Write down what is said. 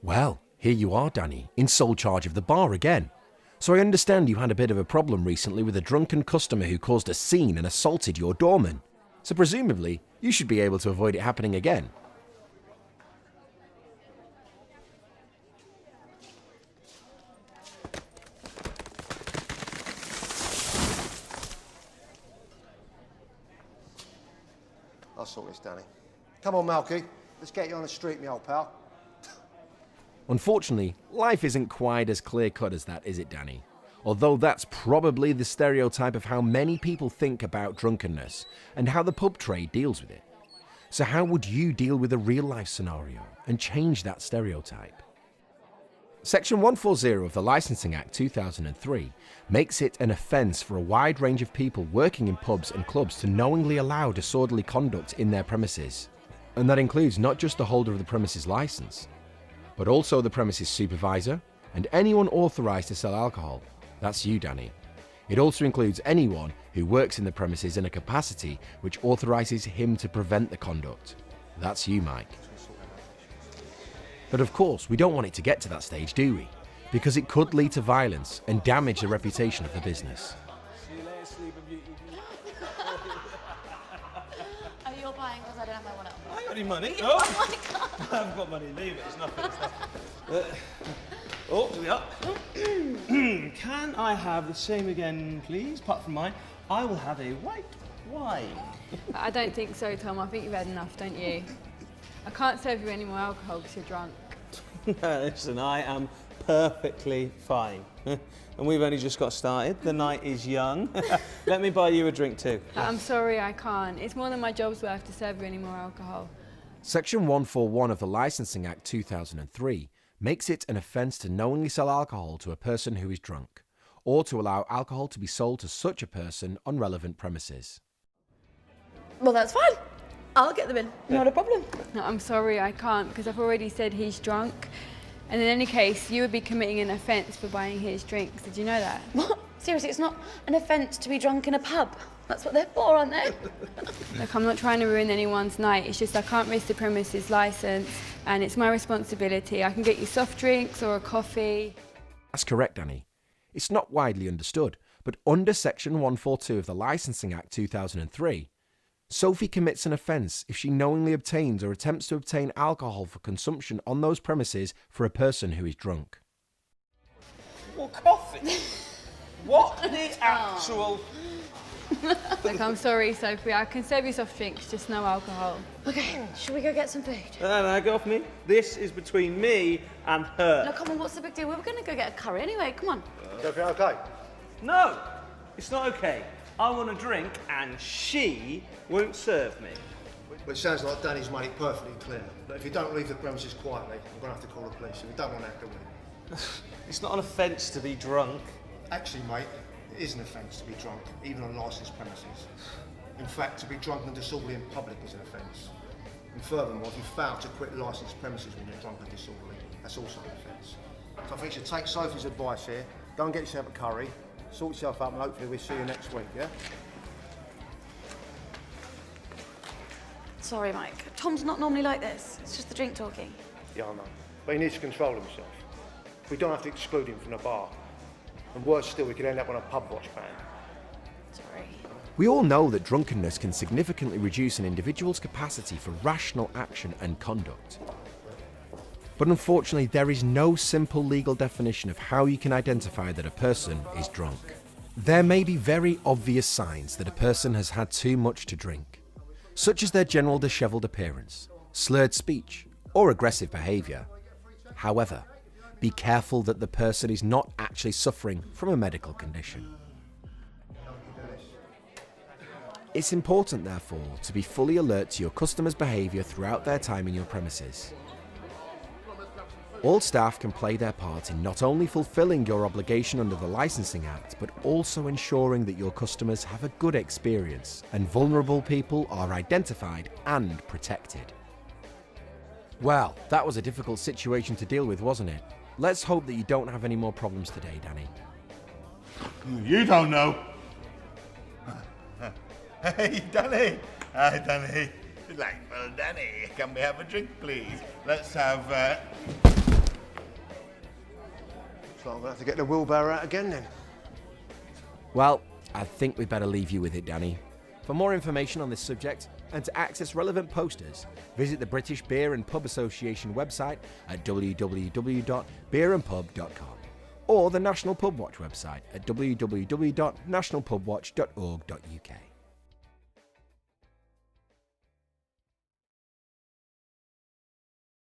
Well, here you are, Danny, in sole charge of the bar again. So I understand you had a bit of a problem recently with a drunken customer who caused a scene and assaulted your doorman. So presumably, you should be able to avoid it happening again. I'll sort this, Danny. Come on, Malky. Let's get you on the street, me old pal. Unfortunately, life isn't quite as clear-cut as that, is it, Danny? Although that's probably the stereotype of how many people think about drunkenness and how the pub trade deals with it. So how would you deal with a real-life scenario and change that stereotype? Section 140 of the Licensing Act 2003 makes it an offence for a wide range of people working in pubs and clubs to knowingly allow disorderly conduct in their premises. And that includes not just the holder of the premises licence, but also the premises supervisor and anyone authorised to sell alcohol. That's you, Danny. It also includes anyone who works in the premises in a capacity which authorises him to prevent the conduct. That's you, Mike. But of course, we don't want it to get to that stage, do we? Because it could lead to violence and damage the reputation of the business. Oh, you're buying because I don't have my wallet. I ain't got any money. Oh Oh, my God. I haven't got money. Leave it. It's nothing. Oh, here we are. Can I have the same again, please? Apart from mine, I will have a white wine. I don't think so, Tom. I think you've had enough, don't you? I can't serve you any more alcohol because you're drunk. Listen, I am perfectly fine. And we've only just got started. The night is young. Let me buy you a drink too. I'm sorry, I can't. It's more than my job's worth to serve you any more alcohol. Section 141 of the Licensing Act 2003 makes it an offence to knowingly sell alcohol to a person who is drunk, or to allow alcohol to be sold to such a person on relevant premises. Well, that's fine. I'll get them in. Not a problem. No, I'm sorry, I can't because I've already said he's drunk. And in any case, you would be committing an offence for buying his drinks. Did you know that? What? Seriously, it's not an offence to be drunk in a pub. That's what they're for, aren't they? Look, I'm not trying to ruin anyone's night. It's just I can't risk the premises licence and it's my responsibility. I can get you soft drinks or a coffee. That's correct, Danny. It's not widely understood, but under Section 142 of the Licensing Act 2003, Sophie commits an offence if she knowingly obtains or attempts to obtain alcohol for consumption on those premises for a person who is drunk. Well, coffee? What the actual... Look, I'm sorry, Sophie. I can serve you soft drinks, just no alcohol. Okay, should we go get some food? No, get off me. This is between me and her. No, come on, what's the big deal? We were going to go get a curry anyway, come on. Sophie, okay? No, it's not okay. I want a drink and she won't serve me. But it sounds like Danny's made it perfectly clear that if you don't leave the premises quietly, I'm going to have to call the police, and we don't want that, do we? It's not an offence to be drunk. Actually, mate, it is an offence to be drunk, even on licensed premises. In fact, to be drunk and disorderly in public is an offence. And furthermore, if you fail to quit licensed premises when you're drunk and disorderly, that's also an offence. So I think you should take Sophie's advice here, go and get yourself a curry, sort yourself up, and hopefully we'll see you next week, yeah? Sorry, Mike. Tom's not normally like this. It's just the drink talking. Yeah, I know. But he needs to control himself. We don't have to exclude him from the bar. And worse still, we could end up on a Pubwatch ban. Sorry. We all know that drunkenness can significantly reduce an individual's capacity for rational action and conduct. But unfortunately, there is no simple legal definition of how you can identify that a person is drunk. There may be very obvious signs that a person has had too much to drink, such as their general dishevelled appearance, slurred speech, or aggressive behaviour. However, be careful that the person is not actually suffering from a medical condition. It's important, therefore, to be fully alert to your customers' behaviour throughout their time in your premises. All staff can play their part in not only fulfilling your obligation under the Licensing Act, but also ensuring that your customers have a good experience and vulnerable people are identified and protected. Well, that was a difficult situation to deal with, wasn't it? Let's hope that you don't have any more problems today, Danny. You don't know. Hey, Danny. Hi, Danny. Delightful, Danny. Can we have a drink, please? Let's have... Looks like I'm going to have to get the wheelbarrow out again then. Well, I think we better leave you with it, Danny. For more information on this subject and to access relevant posters, visit the British Beer and Pub Association website at www.beerandpub.com or the National Pubwatch website at www.nationalpubwatch.org.uk.